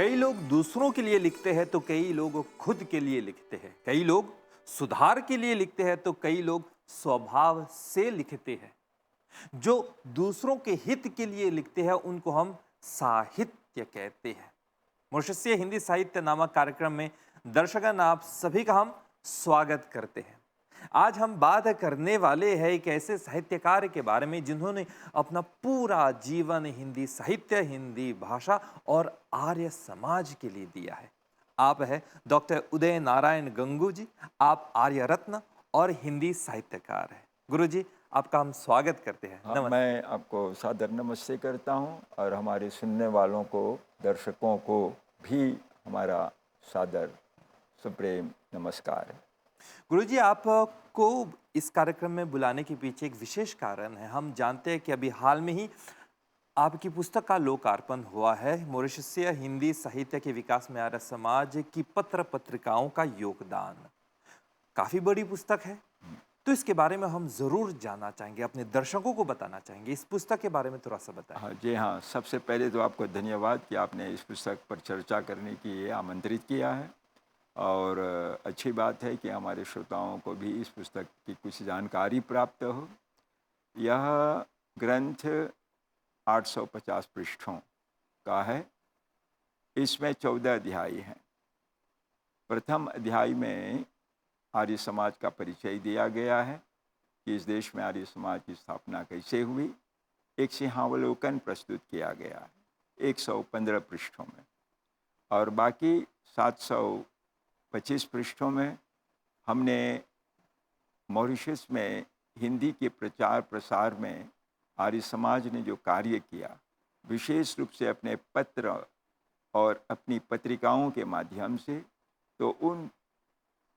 कई लोग दूसरों के लिए लिखते हैं तो कई लोग खुद के लिए लिखते हैं। कई लोग सुधार के लिए लिखते हैं तो कई लोग स्वभाव से लिखते हैं। जो दूसरों के हित के लिए लिखते हैं उनको हम साहित्य कहते हैं। मॉरिशसीय हिंदी साहित्य नामक कार्यक्रम में दर्शकगण आप सभी का हम स्वागत करते हैं। आज हम बात करने वाले हैं एक ऐसे साहित्यकार के बारे में जिन्होंने अपना पूरा जीवन हिंदी साहित्य, हिंदी भाषा और आर्य समाज के लिए दिया है। आप है डॉक्टर उदय नारायण गंगू जी। आप आर्य रत्न और हिंदी साहित्यकार हैं। गुरु जी, आपका हम स्वागत करते हैं। हाँ, नमस्ते। मैं आपको सादर नमस्ते करता हूँ और हमारे सुनने वालों को, दर्शकों को भी हमारा सादर सुप्रेम नमस्कार है। गुरुजी, आपको इस कार्यक्रम में बुलाने के पीछे एक विशेष कारण है। हम जानते हैं कि अभी हाल में ही आपकी पुस्तक का लोकार्पण हुआ है। मॉरिशसीय हिंदी साहित्य के विकास में आर्य समाज की पत्र पत्रिकाओं का योगदान काफी बड़ी पुस्तक है। तो इसके बारे में हम जरूर जानना चाहेंगे, अपने दर्शकों को बताना चाहेंगे। इस पुस्तक के बारे में थोड़ा सा बताएं। हाँ जी, हाँ, सबसे पहले तो आपको धन्यवाद कि आपने इस पुस्तक पर चर्चा करने के लिए आमंत्रित किया है। और अच्छी बात है कि हमारे श्रोताओं को भी इस पुस्तक की कुछ जानकारी प्राप्त हो। यह ग्रंथ 850 पृष्ठों का है। इसमें 14 अध्याय हैं। प्रथम अध्याय में आर्य समाज का परिचय दिया गया है कि इस देश में आर्य समाज की स्थापना कैसे हुई। एक सिंहावलोकन प्रस्तुत किया गया है 115 पृष्ठों में, और बाकी 725 पृष्ठों में हमने मॉरिशस में हिंदी के प्रचार प्रसार में आर्य समाज ने जो कार्य किया, विशेष रूप से अपने पत्र और अपनी पत्रिकाओं के माध्यम से, तो उन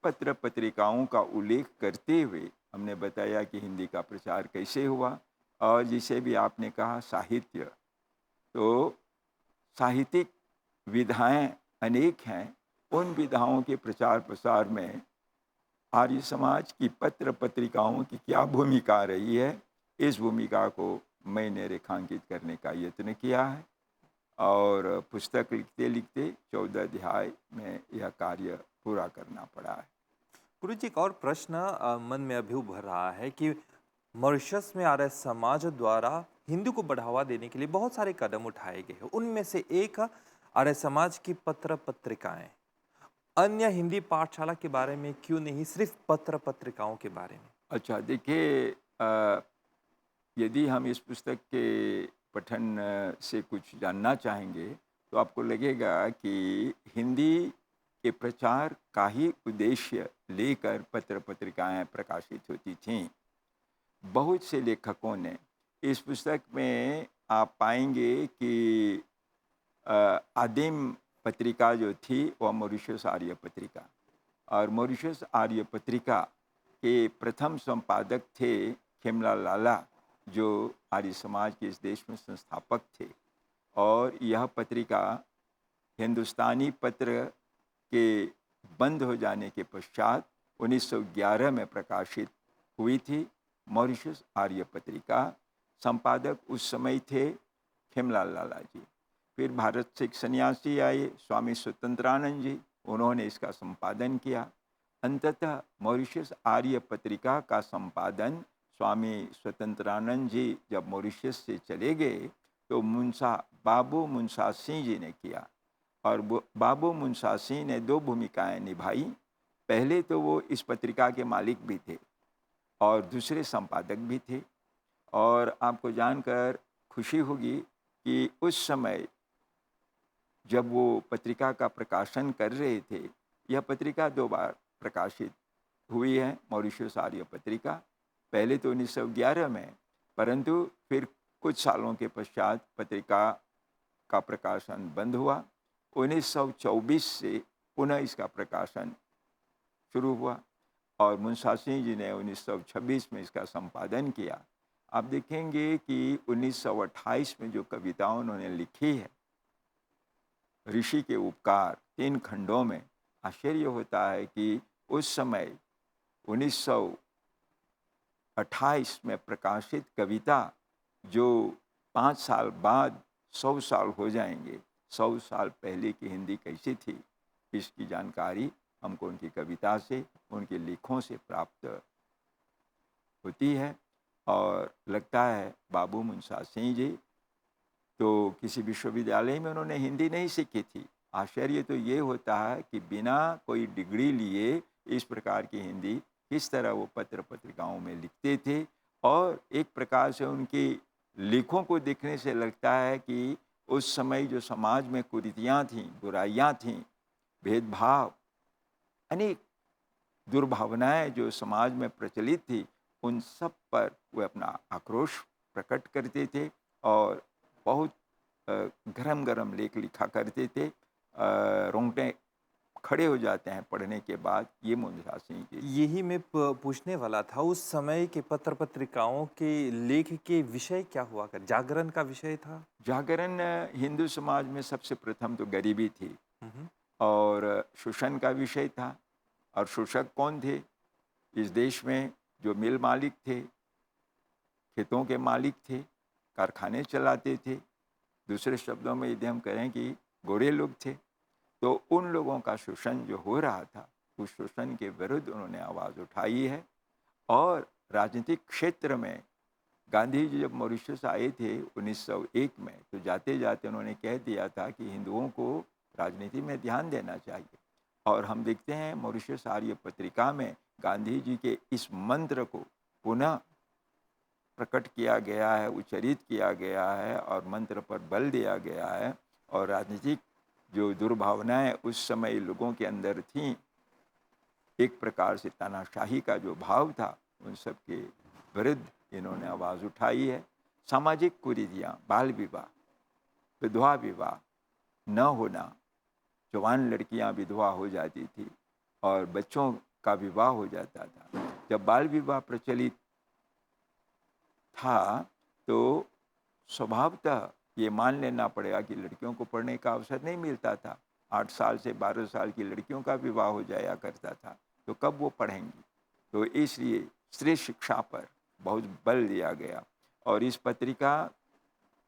पत्र पत्रिकाओं का उल्लेख करते हुए हमने बताया कि हिंदी का प्रचार कैसे हुआ। और जिसे भी आपने कहा साहित्य, तो साहित्यिक विधाएं अनेक हैं। उन विधाओं के प्रचार प्रसार में आर्य समाज की पत्र पत्रिकाओं की क्या भूमिका रही है, इस भूमिका को मैंने रेखांकित करने का यत्न किया है। और पुस्तक लिखते लिखते 14 अध्याय में यह कार्य पूरा करना पड़ा है। गुरु जी, एक और प्रश्न मन में अभी उभर रहा है कि मॉरिशस में आर्य समाज द्वारा हिंदी को बढ़ावा देने के लिए बहुत सारे कदम उठाए गए हैं। उनमें से एक आर्य समाज की पत्र पत्रिकाएं। अन्य हिंदी पाठशाला के बारे में क्यों नहीं, सिर्फ पत्र पत्रिकाओं के बारे में? अच्छा, देखिए, यदि हम इस पुस्तक के पठन से कुछ जानना चाहेंगे तो आपको लगेगा कि हिंदी के प्रचार का ही उद्देश्य लेकर पत्र पत्रिकाएं प्रकाशित होती थीं। बहुत से लेखकों ने इस पुस्तक में आप पाएंगे कि आदिम पत्रिका जो थी वह मॉरिशस आर्य पत्रिका, और मॉरिशस आर्य पत्रिका के प्रथम संपादक थे खेमला लाला, जो आर्य समाज के इस देश में संस्थापक थे। और यह पत्रिका हिंदुस्तानी पत्र के बंद हो जाने के पश्चात 1911 में प्रकाशित हुई थी। मॉरिशस आर्य पत्रिका संपादक उस समय थे खेमलाल लाला जी। फिर भारत से एक सन्यासी आए, स्वामी स्वतंत्रानंद जी, उन्होंने इसका संपादन किया। अंततः मॉरिशस आर्य पत्रिका का संपादन स्वामी स्वतंत्रानंद जी जब मॉरिशस से चले गए तो बाबू मुंशा सिंह जी ने किया। और बाबू मुंशा सिंह ने दो भूमिकाएं निभाई। पहले तो वो इस पत्रिका के मालिक भी थे और दूसरे संपादक भी थे। और आपको जानकर खुशी होगी कि उस समय जब वो पत्रिका का प्रकाशन कर रहे थे, यह पत्रिका 2 बार प्रकाशित हुई है, मॉरिशस आर्य पत्रिका। पहले तो 1911 में, परंतु फिर कुछ सालों के पश्चात पत्रिका का प्रकाशन बंद हुआ। 1924 से पुनः इसका प्रकाशन शुरू हुआ और मुंशा सिंह जी ने 1926 में इसका संपादन किया। आप देखेंगे कि 1928 में जो कविता उन्होंने लिखी है, ऋषि के उपकार, 3 खंडों में, आश्चर्य होता है कि उस समय 1928 में प्रकाशित कविता जो 5 साल बाद 100 साल हो जाएंगे, 100 साल पहले की हिंदी कैसी थी, इसकी जानकारी हमको उनकी कविता से, उनके लेखों से प्राप्त होती है। और लगता है बाबू मुंशा सिंह जी तो किसी विश्वविद्यालय में उन्होंने हिंदी नहीं सीखी थी। आश्चर्य तो ये होता है कि बिना कोई डिग्री लिए इस प्रकार की हिंदी किस तरह वो पत्र पत्रिकाओं में लिखते थे। और एक प्रकार से उनके लेखों को देखने से लगता है कि उस समय जो समाज में कुरीतियाँ थीं, बुराइयाँ थीं, भेदभाव, अनेक दुर्भावनाएं जो समाज में प्रचलित थी, उन सब पर वे अपना आक्रोश प्रकट करते थे और बहुत गरम गरम लेख लिखा करते थे। रोंगटे खड़े हो जाते हैं पढ़ने के बाद, ये मुंशा सिंह की। यही मैं पूछने वाला था, उस समय के पत्र पत्रिकाओं के लेख के विषय क्या हुआ कर? जागरण का विषय था? जागरण हिंदू समाज में सबसे प्रथम तो गरीबी थी हम्म, और शोषण का विषय था। और शोषक कौन थे इस देश में? जो मिल मालिक थे, खेतों के मालिक थे, कारखाने चलाते थे। दूसरे शब्दों में यदि हम कहें कि गोरे लोग थे, तो उन लोगों का शोषण जो हो रहा था, उस शोषण के विरुद्ध उन्होंने आवाज़ उठाई है। और राजनीतिक क्षेत्र में गांधी जी जब मॉरिशस आए थे 1901 में, तो जाते जाते उन्होंने कह दिया था कि हिंदुओं को राजनीति में ध्यान देना चाहिए। और हम देखते हैं मॉरिशस आर्य पत्रिका में गांधी जी के इस मंत्र को पुनः प्रकट किया गया है, उच्चरित किया गया है और मंत्र पर बल दिया गया है। और राजनीतिक जो दुर्भावनाएं उस समय लोगों के अंदर थीं, एक प्रकार से तानाशाही का जो भाव था, उन सब के विरुद्ध इन्होंने आवाज़ उठाई है। सामाजिक कुरीतियाँ, बाल विवाह, विधवा विवाह न होना, जवान लड़कियां विधवा हो जाती थी और बच्चों का विवाह हो जाता था। जब बाल विवाह प्रचलित था तो स्वभावतः ये मान लेना पड़ेगा कि लड़कियों को पढ़ने का अवसर नहीं मिलता था। 8 साल से 12 साल की लड़कियों का विवाह हो जाया करता था, तो कब वो पढ़ेंगी? तो इसलिए स्त्री शिक्षा पर बहुत बल दिया गया। और इस पत्रिका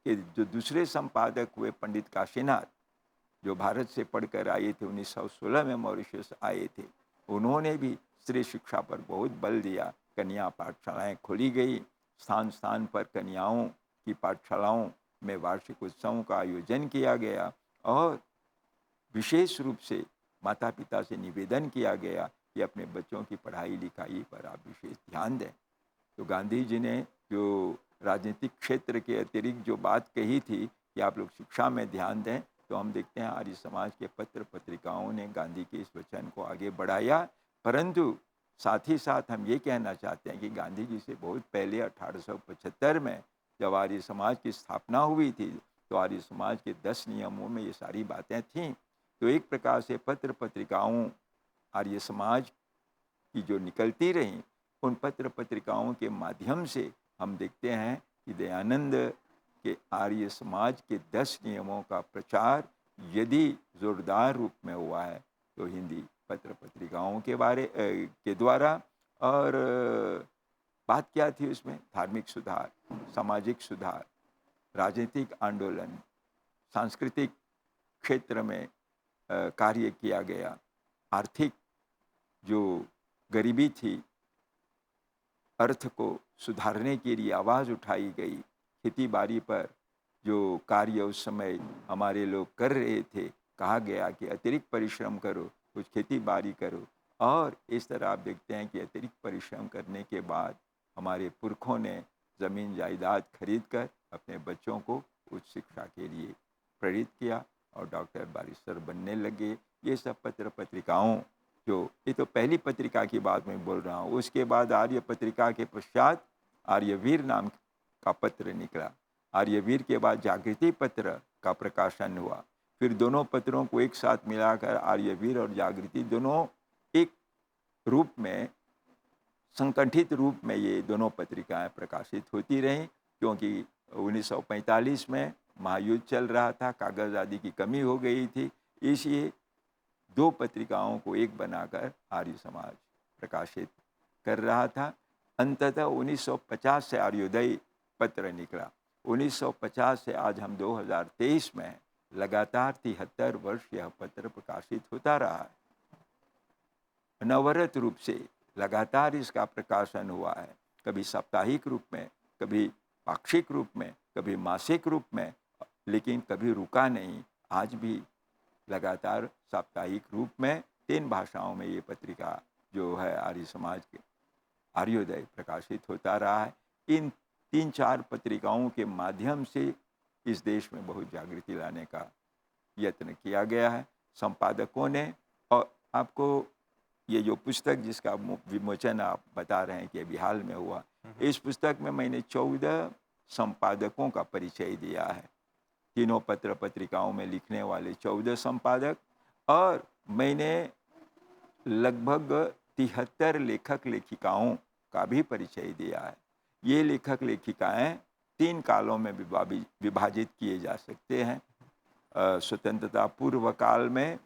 के जो दूसरे संपादक हुए पंडित काशीनाथ, जो भारत से पढ़कर आए थे, 1916 में मॉरिशस आए थे, उन्होंने भी स्त्री शिक्षा पर बहुत बल दिया। कन्या पाठशालाएँ खोली गई, स्थान स्थान पर कन्याओं की पाठशालाओं में वार्षिक उत्सवों का आयोजन किया गया और विशेष रूप से माता पिता से निवेदन किया गया कि अपने बच्चों की पढ़ाई लिखाई पर आप विशेष ध्यान दें। तो गांधी जी ने जो राजनीतिक क्षेत्र के अतिरिक्त जो बात कही थी कि आप लोग शिक्षा में ध्यान दें, तो हम देखते हैं आर्य समाज के पत्र पत्रिकाओं ने गांधी के इस वचन को आगे बढ़ाया। परंतु साथ ही साथ हम ये कहना चाहते हैं कि गांधी जी से बहुत पहले 1875 में जब आर्य समाज की स्थापना हुई थी, तो आर्य समाज के 10 नियमों में ये सारी बातें थीं। तो एक प्रकार से पत्र पत्रिकाओं आर्य समाज की जो निकलती रहीं, उन पत्र पत्रिकाओं के माध्यम से हम देखते हैं कि दयानंद के आर्य समाज के 10 नियमों का प्रचार यदि जोरदार रूप में हुआ है, तो हिंदी पत्र पत्रिकाओं के द्वारा। और बात क्या थी उसमें? धार्मिक सुधार, सामाजिक सुधार, राजनीतिक आंदोलन, सांस्कृतिक क्षेत्र में कार्य किया गया, आर्थिक जो गरीबी थी, अर्थ को सुधारने के लिए आवाज़ उठाई गई। खेती बाड़ी पर जो कार्य उस समय हमारे लोग कर रहे थे, कहा गया कि अतिरिक्त परिश्रम करो, कुछ खेती बाड़ी करो। और इस तरह आप देखते हैं कि अतिरिक्त परिश्रम करने के बाद हमारे पुरखों ने ज़मीन जायदाद खरीद कर अपने बच्चों को उच्च शिक्षा के लिए प्रेरित किया और डॉक्टर बारिस्टर बनने लगे। ये सब पत्र पत्रिकाओं जो, ये तो पहली पत्रिका की बात मैं बोल रहा हूँ। उसके बाद आर्य पत्रिका के पश्चात आर्यवीर नाम का पत्र निकला। आर्यवीर के बाद जागृति पत्र का प्रकाशन हुआ। फिर दोनों पत्रों को एक साथ मिलाकर आर्यवीर और जागृति दोनों एक रूप में, संगठित रूप में ये दोनों पत्रिकाएं प्रकाशित होती रहीं, क्योंकि 1945 में महायुद्ध चल रहा था, कागज़ आदि की कमी हो गई थी। इसलिए 2 पत्रिकाओं को एक बनाकर आर्य समाज प्रकाशित कर रहा था। अंततः 1950 से आर्योदय पत्र निकला। 1950 से आज हम 2023 में हैं, लगातार 73 वर्ष यह पत्र प्रकाशित होता रहा है। अनवरत रूप से लगातार इसका प्रकाशन हुआ है, कभी साप्ताहिक रूप में, कभी पाक्षिक रूप में, कभी मासिक रूप में, लेकिन कभी रुका नहीं। आज भी लगातार साप्ताहिक रूप में 3 भाषाओं में ये पत्रिका जो है आर्य समाज के आर्योदय प्रकाशित होता रहा है। इन 3-4 पत्रिकाओं के माध्यम से इस देश में बहुत जागृति लाने का यत्न किया गया है संपादकों ने। और आपको ये जो पुस्तक जिसका विमोचन आप बता रहे हैं कि अभी हाल में हुआ, इस पुस्तक में मैंने 14 संपादकों का परिचय दिया है। तीनों पत्र पत्रिकाओं में लिखने वाले 14 संपादक, और मैंने लगभग 73 लेखक लेखिकाओं का भी परिचय दिया है। ये लेखक लेखिकाएं 3 कालों में विभाजित किए जा सकते हैं। स्वतंत्रता पूर्व काल में,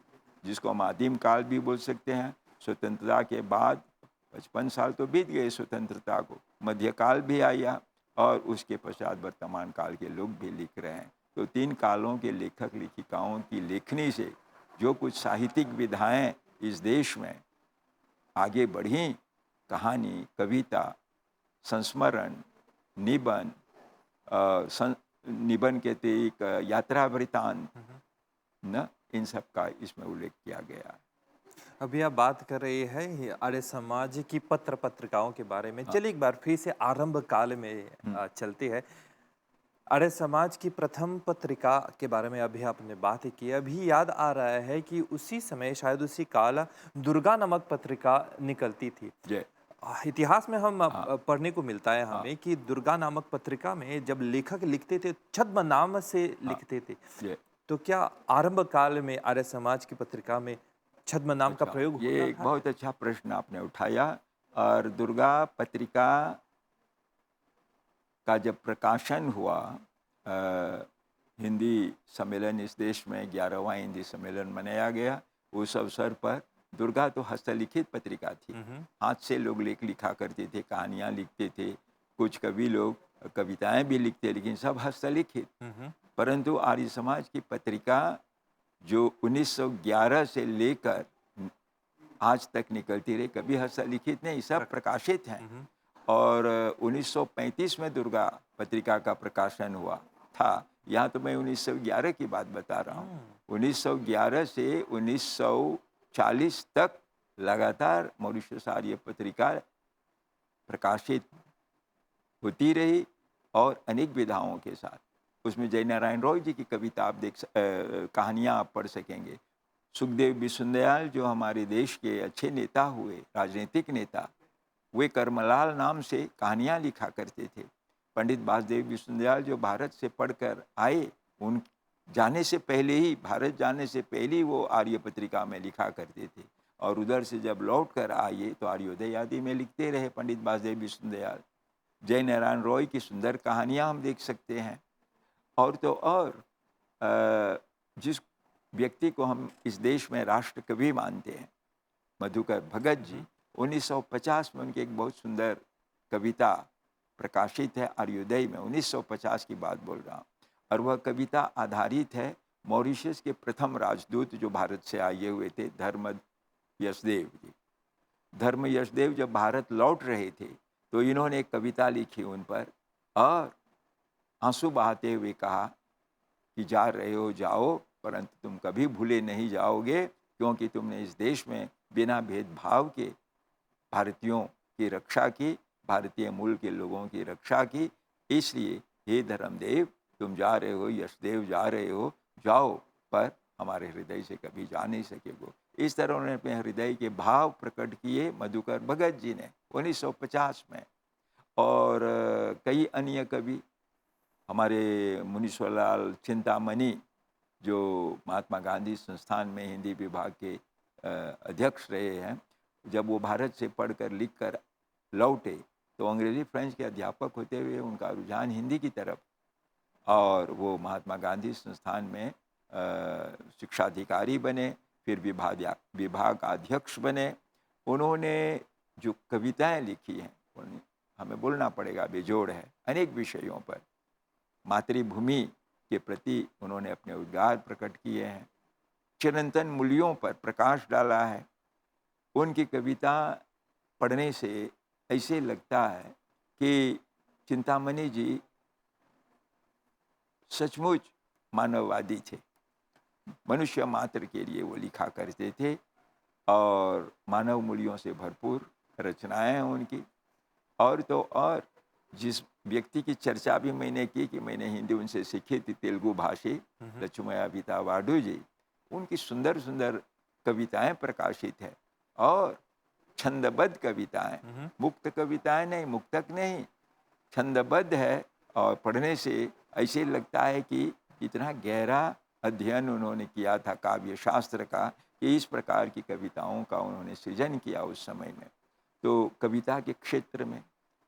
जिसको हम आदिम काल भी बोल सकते हैं, स्वतंत्रता के बाद 55 साल तो बीत गए स्वतंत्रता को, मध्यकाल भी आया, और उसके पश्चात वर्तमान काल के लोग भी लिख रहे हैं। तो 3 कालों के लेखक लेखिकाओं की लेखनी से जो कुछ साहित्यिक विधाएं इस देश में आगे बढ़ी, कहानी, कविता, संस्मरण, निबंध, निबंध कहते एक यात्रा वृत्तांत न, इन सब का इसमें उल्लेख किया गया है। अभी आप बात कर रहे हैं आर्य समाज की पत्र पत्रिकाओं के बारे में। चलिए एक बार फिर से आरंभ काल में चलते हैं। आर्य समाज की प्रथम पत्रिका के बारे में अभी आपने बात की। अभी याद आ रहा है कि उसी समय, शायद उसी काल, दुर्गा नामक पत्रिका निकलती थी। इतिहास में हम पढ़ने को मिलता है हमें कि दुर्गा नामक पत्रिका में जब लेखक लिखते थे, छद्म नाम से लिखते थे। तो क्या आरंभ काल में आर्य समाज की पत्रिका में छद्म नाम का प्रयोग होता था? ये एक बहुत अच्छा प्रश्न आपने उठाया। और दुर्गा पत्रिका का जब प्रकाशन हुआ, हिंदी सम्मेलन इस देश में 11वां हिंदी सम्मेलन मनाया गया, उस अवसर पर दुर्गा तो हस्तलिखित पत्रिका थी। हाथ से लोग लेख लिखा करते थे, कहानियाँ लिखते थे, कुछ कवि लोग कविताएं भी लिखते, लेकिन सब हस्तलिखित। परंतु आर्य समाज की पत्रिका जो 1911 से लेकर आज तक निकलती रही, कभी हस्तलिखित नहीं, सब प्रकाशित हैं। और 1935 में दुर्गा पत्रिका का प्रकाशन हुआ था। यहाँ तो मैं 1911 की बात बता रहा हूँ। 1911 से 1940 तक लगातार मॉरिशस आर्य पत्रिका प्रकाशित होती रही, और अनेक विधाओं के साथ। उसमें जयनारायण रॉय जी की कविता आप कहानियाँ आप पढ़ सकेंगे। सुखदेव बिसुंदयाल जो हमारे देश के अच्छे नेता हुए, राजनीतिक नेता, वे कर्मलाल नाम से कहानियाँ लिखा करते थे। पंडित वासुदेव बिसुंदयाल जो भारत से पढ़कर आए, उन जाने से पहले ही, भारत जाने से पहले ही वो आर्य पत्रिका में लिखा करते थे, और उधर से जब लौट कर आए तो आर्योदय आदि में लिखते रहे पंडित वासुदेव बिसुंदयाल। जयनारायण रॉय की सुंदर कहानियाँ हम देख सकते हैं। और तो और जिस व्यक्ति को हम इस देश में राष्ट्र कवि मानते हैं, मधुकर भगत जी, 1950 में उनकी एक बहुत सुंदर कविता प्रकाशित है आर्योदय में। 1950 की बात बोल रहा हूँ। और वह कविता आधारित है मॉरिशस के प्रथम राजदूत जो भारत से आए हुए थे, धर्म यशदेव जी। धर्म यशदेव जब भारत लौट रहे थे तो इन्होंने एक कविता लिखी उन पर, और आंसू बहाते हुए कहा कि जा रहे हो जाओ, परंतु तुम कभी भूले नहीं जाओगे, क्योंकि तुमने इस देश में बिना भेदभाव के भारतीयों की रक्षा की, भारतीय मूल के लोगों की रक्षा की। इसलिए हे धर्मदेव, तुम जा रहे हो, यशदेव जा रहे हो, जाओ, पर हमारे हृदय से कभी जा नहीं सकेगो। इस तरह उन्होंने अपने हृदय के भाव प्रकट किए मधुकर भगत जी ने 1950 में। और कई अन्य कवि, हमारे मुनीश्वरलाल चिंतामणि जो महात्मा गांधी संस्थान में हिंदी विभाग के अध्यक्ष रहे हैं, जब वो भारत से पढ़कर लिखकर लौटे तो अंग्रेजी फ्रेंच के अध्यापक होते हुए उनका रुझान हिंदी की तरफ, और वो महात्मा गांधी संस्थान में शिक्षाधिकारी बने, फिर विभाग अध्यक्ष बने। उन्होंने जो कविताएं लिखी हैं, हमें बोलना पड़ेगा, बेजोड़ है, अनेक विषयों पर। मातृभूमि के प्रति उन्होंने अपने उद्गार प्रकट किए हैं, चिरंतन मूल्यों पर प्रकाश डाला है। उनकी कविता पढ़ने से ऐसे लगता है कि चिंतामणि जी सचमुच मानववादी थे। मनुष्य मात्र के लिए वो लिखा करते थे और मानव मूल्यों से भरपूर रचनाएं हैं उनकी। और तो और जिस व्यक्ति की चर्चा भी मैंने की कि मैंने हिंदी उनसे सीखी थी, तेलुगु भाषी लक्ष्मया बीता वाडू जी, उनकी सुंदर सुंदर कविताएं प्रकाशित है और छंदबद्ध कविताएं, मुक्त कविताएं नहीं, मुक्तक नहीं, छंदबद्ध है। और पढ़ने से ऐसे लगता है कि इतना गहरा अध्ययन उन्होंने किया था काव्य शास्त्र का कि इस प्रकार की कविताओं का उन्होंने सृजन किया उस समय में। तो कविता के क्षेत्र में,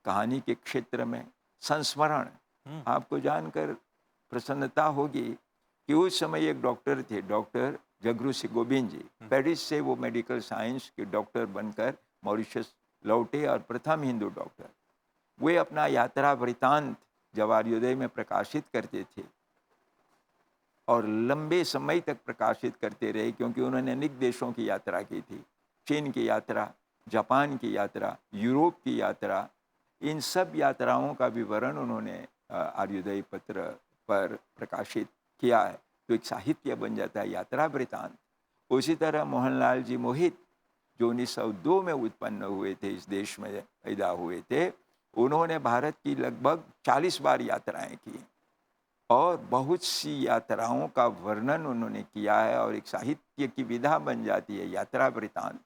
कहानी के क्षेत्र में संस्मरण, आपको जानकर प्रसन्नता होगी कि उस समय एक डॉक्टर थे, डॉक्टर जगरू सिंह गोबिंद जी, पेरिस से वो मेडिकल साइंस के डॉक्टर बनकर मॉरिशस लौटे और प्रथम हिंदू डॉक्टर। वे अपना यात्रा वृतांत जवाहरोदय में प्रकाशित करते थे और लंबे समय तक प्रकाशित करते रहे, क्योंकि उन्होंने अनेक देशों की यात्रा की थी, चीन की यात्रा, जापान की यात्रा, यूरोप की यात्रा। इन सब यात्राओं का विवरण उन्होंने आर्योदय पत्र पर प्रकाशित किया है, तो एक साहित्य बन जाता है यात्रा वृतांत। उसी तरह मोहनलाल जी मोहित, जो 1902 में उत्पन्न हुए थे, इस देश में पैदा हुए थे, उन्होंने भारत की लगभग 40 बार यात्राएं की और बहुत सी यात्राओं का वर्णन उन्होंने किया है और एक साहित्य की विधा बन जाती है यात्रा वृतांत,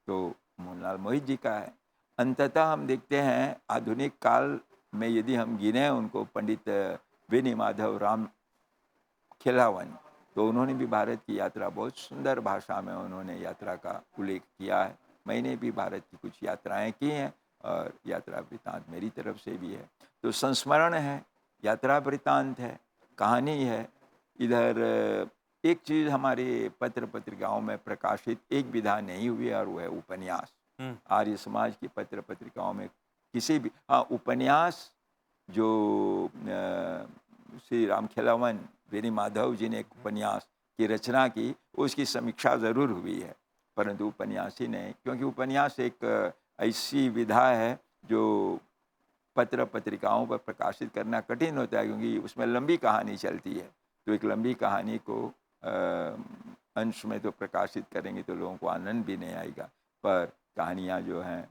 तो मोहनलाल मोहित जी का है। अंततः हम देखते हैं आधुनिक काल में यदि हम गिने उनको, पंडित वेनी माधव राम खिलावन, तो उन्होंने भी भारत की यात्रा बहुत सुंदर भाषा में उन्होंने यात्रा का उल्लेख किया है। मैंने भी भारत की कुछ यात्राएं की हैं और यात्रा वृतांत मेरी तरफ से भी है। तो संस्मरण है, यात्रा वृतांत है, कहानी है। इधर एक चीज़ हमारे पत्र पत्रिकाओं में प्रकाशित एक विधा नहीं हुई और वो है उपन्यास। आर्य समाज की पत्र पत्रिकाओं में किसी भी, हाँ, उपन्यास जो श्री राम खिलावन वेनी माधव जी ने एक उपन्यास की रचना की, उसकी समीक्षा ज़रूर हुई है, परंतु उपन्यास ही नहीं, क्योंकि उपन्यास एक ऐसी विधा है जो पत्र पत्रिकाओं पर प्रकाशित करना कठिन होता है, क्योंकि उसमें लंबी कहानी चलती है। तो एक लंबी कहानी को अंश में तो प्रकाशित करेंगे तो लोगों को आनंद भी नहीं आएगा, पर कहानियाँ जो हैं,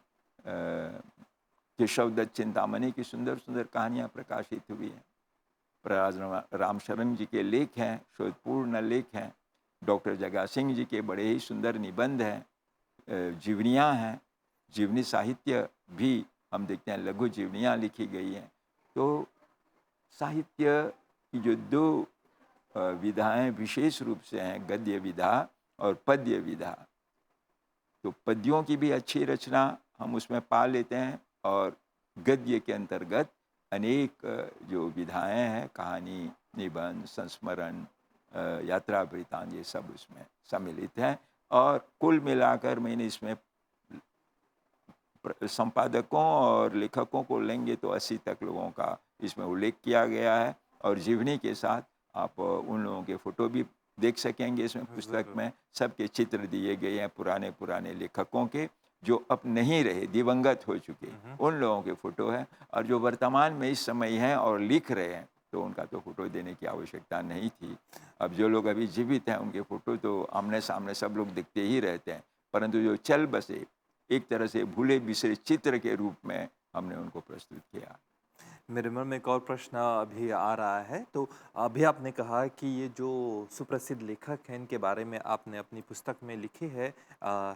केशव दत्त चिंतामणि की सुंदर सुंदर कहानियाँ प्रकाशित हुई हैं, प्रयाग रामशरण जी के लेख हैं, शोधपूर्ण लेख हैं, डॉक्टर जगा सिंह जी के बड़े ही सुंदर निबंध हैं, जीवनियाँ हैं, जीवनी साहित्य भी हम देखते हैं, लघु जीवनियाँ लिखी गई हैं। तो साहित्य की जो दो विधाएं विशेष रूप से हैं, गद्य विधा और पद्य विधा, तो पद्यों की भी अच्छी रचना हम उसमें पा लेते हैं और गद्य के अंतर्गत अनेक जो विधाएं हैं, कहानी, निबंध, संस्मरण, यात्रा वृतांत, ये सब उसमें सम्मिलित हैं। और कुल मिलाकर मैंने इसमें संपादकों और लेखकों को लेंगे तो 80 तक लोगों का इसमें उल्लेख किया गया है और जीवनी के साथ आप उन लोगों के फोटो भी देख सकेंगे इसमें पुस्तक में। सबके चित्र दिए गए हैं, पुराने पुराने लेखकों के जो अब नहीं रहे, दिवंगत हो चुके, उन लोगों के फोटो हैं, और जो वर्तमान में इस समय हैं और लिख रहे हैं तो उनका तो फोटो देने की आवश्यकता नहीं थी। अब जो लोग अभी जीवित हैं उनके फोटो तो आमने सामने सब लोग दिखते ही रहते हैं, परंतु जो चल बसे एक तरह से भूले बिसरे चित्र के रूप में हमने उनको प्रस्तुत किया। मेरे मन में एक और प्रश्न अभी आ रहा है। तो अभी आपने कहा कि ये जो सुप्रसिद्ध लेखक हैं, इनके बारे में आपने अपनी पुस्तक में लिखे हैं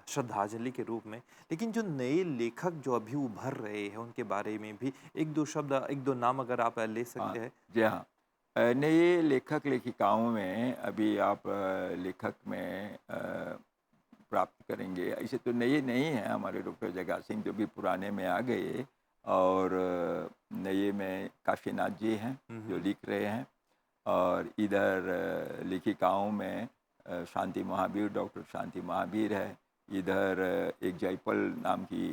श्रद्धांजलि के रूप में, लेकिन जो नए लेखक जो अभी उभर रहे हैं उनके बारे में भी एक दो शब्द, एक दो नाम अगर आप ले सकते हैं। जी हाँ, नए लेखक लेखिकाओं में अभी आप लेखक में प्राप्त करेंगे, ऐसे तो नए नहीं हैं, हमारे डॉक्टर जगा सिंह जो भी पुराने में आ गए, और नए में काशीनाथ जी हैं जो लिख रहे हैं, और इधर लेखिकाओं में शांति महावीर, डॉक्टर शांति महावीर है, इधर एक जयपल नाम की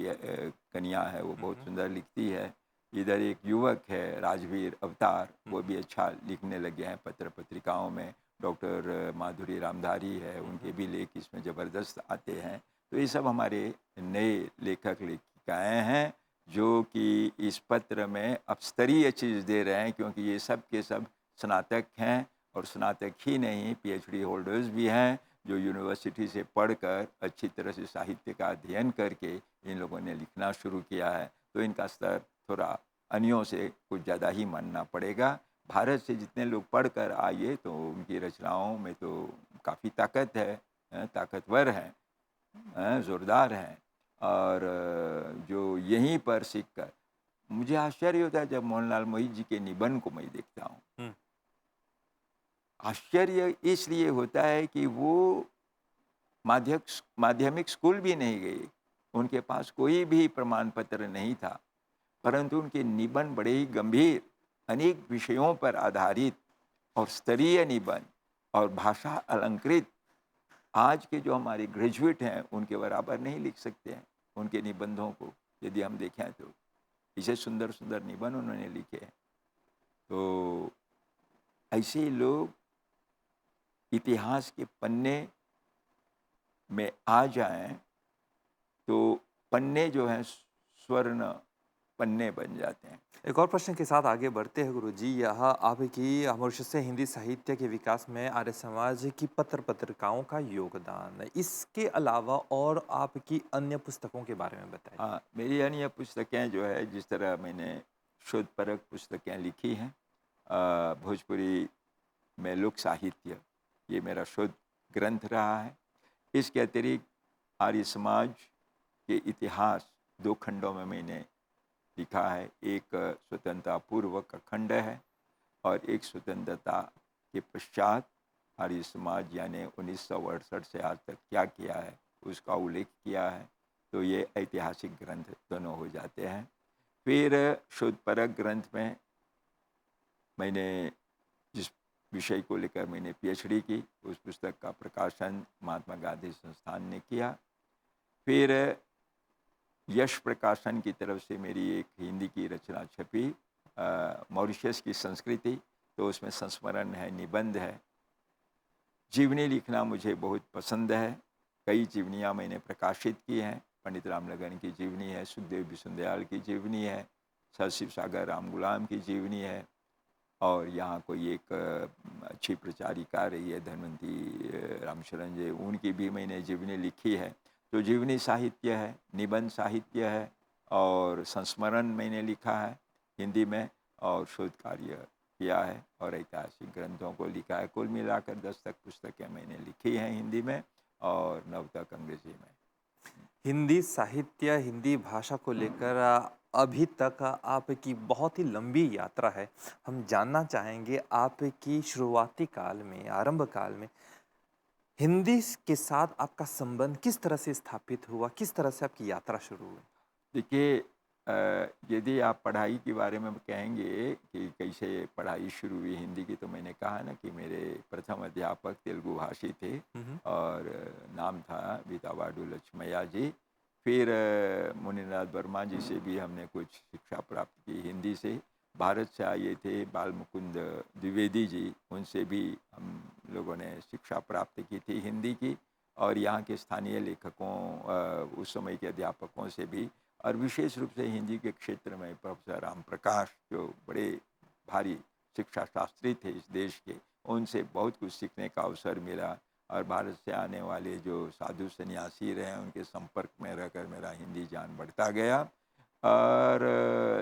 कन्या है, वो बहुत सुंदर लिखती है, इधर एक युवक है राजवीर अवतार, वो भी अच्छा लिखने लगे हैं पत्र पत्रिकाओं में। डॉक्टर माधुरी रामधारी है, उनके भी लेख इसमें ज़बरदस्त आते हैं। तो ये सब हमारे नए लेखक लेखिकाएँ हैं जो कि इस पत्र में अब स्तरीय चीज़ दे रहे हैं, क्योंकि ये सब के सब स्नातक हैं, और स्नातक ही नहीं पीएचडी होल्डर्स भी हैं, जो यूनिवर्सिटी से पढ़कर अच्छी तरह से साहित्य का अध्ययन करके इन लोगों ने लिखना शुरू किया है। तो इनका स्तर थोड़ा अन्यों से कुछ ज़्यादा ही मानना पड़ेगा। भारत से जितने लोग पढ़कर आए तो उनकी रचनाओं में तो काफ़ी ताकत है, ताकतवर हैं, ज़ोरदार हैं। और जो यहीं पर सीख कर मुझे आश्चर्य होता है जब मोहनलाल मोहित जी के निबंध को मैं देखता हूँ। हम्म, आश्चर्य इसलिए होता है कि वो माध्यमिक स्कूल भी नहीं गए, उनके पास कोई भी प्रमाण पत्र नहीं था, परंतु उनके निबंध बड़े ही गंभीर, अनेक विषयों पर आधारित और स्तरीय निबंध और भाषा अलंकृत, आज के जो हमारे ग्रेजुएट हैं उनके बराबर नहीं लिख सकते हैं उनके निबंधों को। यदि हम देखें तो इसे सुंदर सुंदर निबंध उन्होंने लिखे हैं। तो ऐसे लोग इतिहास के पन्ने में आ जाएं तो पन्ने जो हैं स्वर्ण पन्ने बन जाते हैं। एक और प्रश्न के साथ आगे बढ़ते हैं गुरुजी। यह आपकी मॉरिशस से हिंदी साहित्य के विकास में आर्य समाज की पत्र पत्रिकाओं का योगदान है, इसके अलावा और आपकी अन्य पुस्तकों के बारे में बताइए। हाँ, मेरी अन्य पुस्तकें जो है, जिस तरह मैंने शोधपरक पुस्तकें लिखी हैं, भोजपुरी में लोक साहित्य, ये मेरा शोध ग्रंथ रहा है। इसके अतिरिक्त आर्य समाज के इतिहास 2 खंडों में मैंने लिखा है। एक स्वतंत्रता पूर्व का खंड है और एक स्वतंत्रता के पश्चात आर्य समाज यानी 1968 से आज तक क्या किया है उसका उल्लेख किया है। तो ये ऐतिहासिक ग्रंथ दोनों हो जाते हैं। फिर शोधपरक ग्रंथ में मैंने जिस विषय को लेकर मैंने पीएचडी की, उस पुस्तक का प्रकाशन महात्मा गांधी संस्थान ने किया। फिर यश प्रकाशन की तरफ से मेरी एक हिंदी की रचना छपी, मॉरिशस की संस्कृति, तो उसमें संस्मरण है, निबंध है। जीवनी लिखना मुझे बहुत पसंद है। कई जीवनियाँ मैंने प्रकाशित की हैं। पंडित रामलगन की जीवनी है, सुखदेव बिसुंदयाल की जीवनी है, सर शिव सागर राम गुलाम की जीवनी है, और यहाँ कोई एक अच्छी प्रचारिका रही है धनवंती रामशरण जी, उनकी भी मैंने जीवनी लिखी है। तो जीवनी साहित्य है, निबंध साहित्य है, और संस्मरण मैंने लिखा है हिंदी में, और शोध कार्य किया है, और ऐतिहासिक ग्रंथों को लिखा है। कुल मिलाकर 10 तक पुस्तकें मैंने लिखी हैं हिंदी में और 9 तक अंग्रेजी में। हिंदी साहित्य, हिंदी भाषा को लेकर अभी तक आपकी बहुत ही लंबी यात्रा है। हम जानना चाहेंगे आपकी शुरुआती काल में, आरंभ काल में हिंदी के साथ आपका संबंध किस तरह से स्थापित हुआ? किस तरह से आपकी यात्रा शुरू हुई? देखिए, यदि आप पढ़ाई के बारे में कहेंगे कि कैसे पढ़ाई शुरू हुई हिंदी की, तो मैंने कहा ना कि मेरे प्रथम अध्यापक तेलुगु भाषी थे, और नाम था बीतावाडू लक्ष्मैया जी। फिर मुनिनाथ वर्मा जी से भी हमने कुछ शिक्षा प्राप्त की हिंदी से। भारत से आए थे बाल मुकुंद द्विवेदी जी, उनसे भी हम लोगों ने शिक्षा प्राप्त की थी हिंदी की, और यहाँ के स्थानीय लेखकों, उस समय के अध्यापकों से भी, और विशेष रूप से हिंदी के क्षेत्र में प्रोफेसर राम प्रकाश, जो बड़े भारी शिक्षा शास्त्री थे इस देश के, उनसे बहुत कुछ सीखने का अवसर मिला। और भारत से आने वाले जो साधु सन्यासी रहे, उनके संपर्क में रहकर मेरा हिंदी ज्ञान बढ़ता गया। और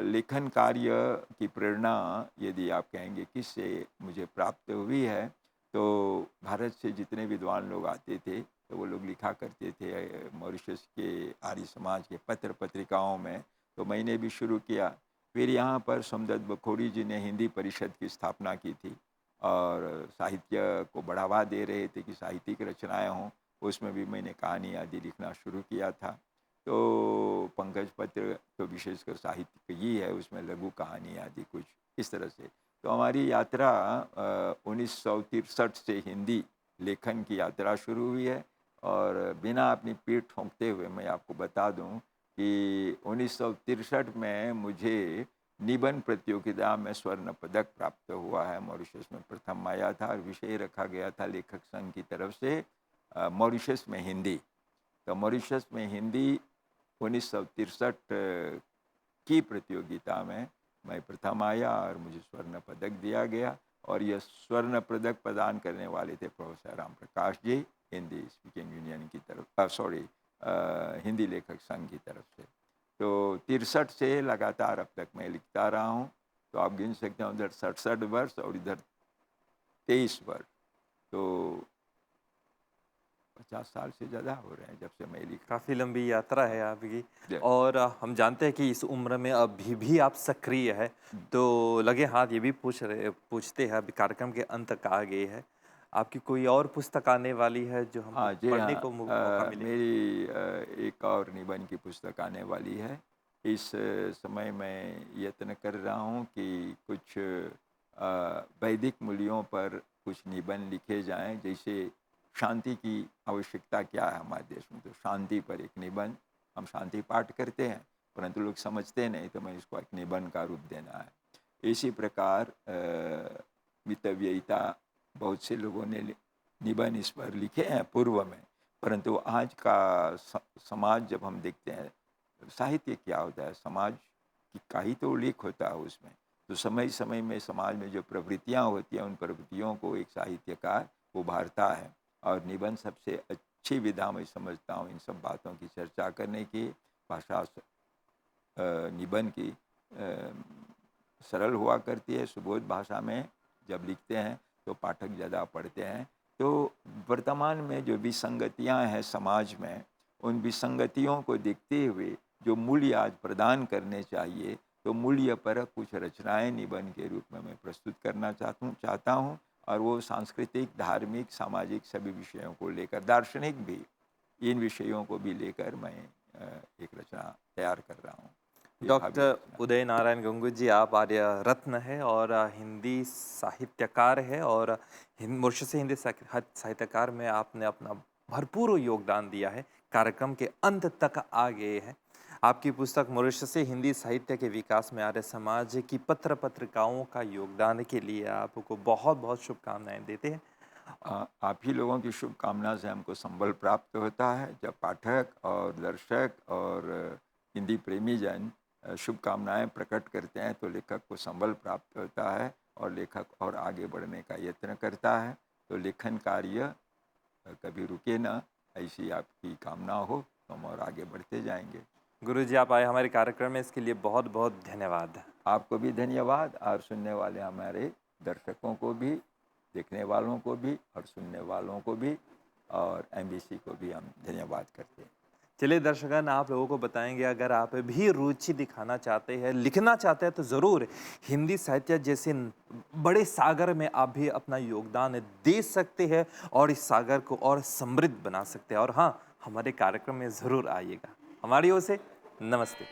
लेखन कार्य की प्रेरणा यदि आप कहेंगे किससे मुझे प्राप्त हुई है, तो भारत से जितने विद्वान लोग आते थे तो वो लोग लिखा करते थे मॉरिशस के आर्य समाज के पत्र पत्रिकाओं में, तो मैंने भी शुरू किया। फिर यहाँ पर सोमदत्त बखोरी जी ने हिंदी परिषद की स्थापना की थी, और साहित्य को बढ़ावा दे रहे थे कि साहित्यिक रचनाएं हों, उसमें भी मैंने कहानी आदि लिखना शुरू किया था। तो पंकज पत्र तो विशेषकर साहित्य ही है, उसमें लघु कहानी आदि कुछ इस तरह से। तो हमारी यात्रा 1963 से हिंदी लेखन की यात्रा शुरू हुई है। और बिना अपनी पीठ ठोंकते हुए मैं आपको बता दूं कि 1963 में मुझे निबंध प्रतियोगिता में स्वर्ण पदक प्राप्त हुआ है। मॉरिशस में प्रथम आया था और विषय रखा गया था लेखक संघ की तरफ से मॉरिशस में हिंदी। तो मॉरिशस में हिंदी 1963 की प्रतियोगिता में मैं प्रथम आया और मुझे स्वर्ण पदक दिया गया। और यह स्वर्ण पदक प्रदान करने वाले थे professor Ram Prakash ji, Hindi speaking union की तरफ, हिंदी लेखक संघ की तरफ से। तो 63 से लगातार अब तक मैं लिखता रहा हूँ। तो आप गिन सकते हैं, उधर 67 वर्ष और इधर 23 वर्ष, तो 50 साल से ज़्यादा हो रहे हैं जब से मैं लिख। काफ़ी लंबी यात्रा है आपकी। जी। और हम जानते हैं कि इस उम्र में अभी भी आप सक्रिय है। तो लगे हाथ ये भी पूछते हैं, अभी कार्यक्रम के अंत तक आ गए हैं, आपकी कोई और पुस्तक आने वाली है जो हमको हाँ जी, पढ़ने हाँ। को मौका मिले? मेरी एक और निबंध की पुस्तक आने वाली है। इस समय मैं यत्न कर रहा हूँ कि कुछ वैदिक मूल्यों पर कुछ निबंध लिखे जाएं, जैसे शांति की आवश्यकता क्या है हमारे देश में। तो शांति पर एक निबंध, हम शांति पाठ करते हैं परंतु लोग समझते नहीं, तो मैं इसको एक निबंध का रूप देना है। इसी प्रकार मितव्ययिता, बहुत से लोगों ने निबंध इस पर लिखे हैं पूर्व में, परंतु आज का समाज जब हम देखते हैं, साहित्य क्या होता है, समाज की का ही तो उल्लेख होता है उसमें। तो समय समय में समाज में जो प्रवृत्तियाँ होती हैं, उन प्रवृत्तियों को एक साहित्यकार उभारता है। और निबंध सबसे अच्छी विधा मैं समझता हूँ इन सब बातों की चर्चा करने की। भाषा निबंध की सरल हुआ करती है, सुबोध भाषा में जब लिखते हैं तो पाठक ज़्यादा पढ़ते हैं। तो वर्तमान में जो विसंगतियां हैं समाज में, उन विसंगतियों को देखते हुए जो मूल्य आज प्रदान करने चाहिए, तो मूल्य पर कुछ रचनाएं निबंध के रूप में मैं प्रस्तुत करना चाहता हूँ। और वो सांस्कृतिक, धार्मिक, सामाजिक सभी विषयों को लेकर, दार्शनिक भी, इन विषयों को भी लेकर मैं एक रचना तैयार कर रहा हूँ। डॉक्टर उदय नारायण गंगू जी, आप आर्य रत्न है और हिंदी साहित्यकार है और मॉरिशस हिंदी साहित्यकार में आपने अपना भरपूर योगदान दिया है। कार्यक्रम के अंत तक आ गए हैं। आपकी पुस्तक मॉरिशस हिंदी साहित्य के विकास में आर्य समाज की पत्र पत्रिकाओं का योगदान के लिए आपको बहुत बहुत शुभकामनाएं देते हैं। आप ही लोगों की शुभकामना से हमको संबल प्राप्त होता है। जब पाठक और दर्शक और हिंदी प्रेमी जन शुभकामनाएं प्रकट करते हैं तो लेखक को संबल प्राप्त होता है और लेखक और आगे बढ़ने का यत्न करता है। तो लेखन कार्य कभी रुके ना, ऐसी आपकी कामना हो तो हम और आगे बढ़ते जाएंगे। गुरु जी, आप आए हमारे कार्यक्रम में, इसके लिए बहुत बहुत धन्यवाद। आपको भी धन्यवाद, और सुनने वाले हमारे दर्शकों को भी, देखने वालों को भी और सुनने वालों को भी, और एमबीसी को भी हम धन्यवाद करते हैं। चलिए दर्शकगण, आप लोगों को बताएंगे, अगर आप भी रुचि दिखाना चाहते हैं, लिखना चाहते हैं, तो ज़रूर हिंदी साहित्य जैसे बड़े सागर में आप भी अपना योगदान दे सकते हैं और इस सागर को और समृद्ध बना सकते हैं। और हाँ, हमारे कार्यक्रम में ज़रूर आइएगा। हमारी ओर से नमस्ते।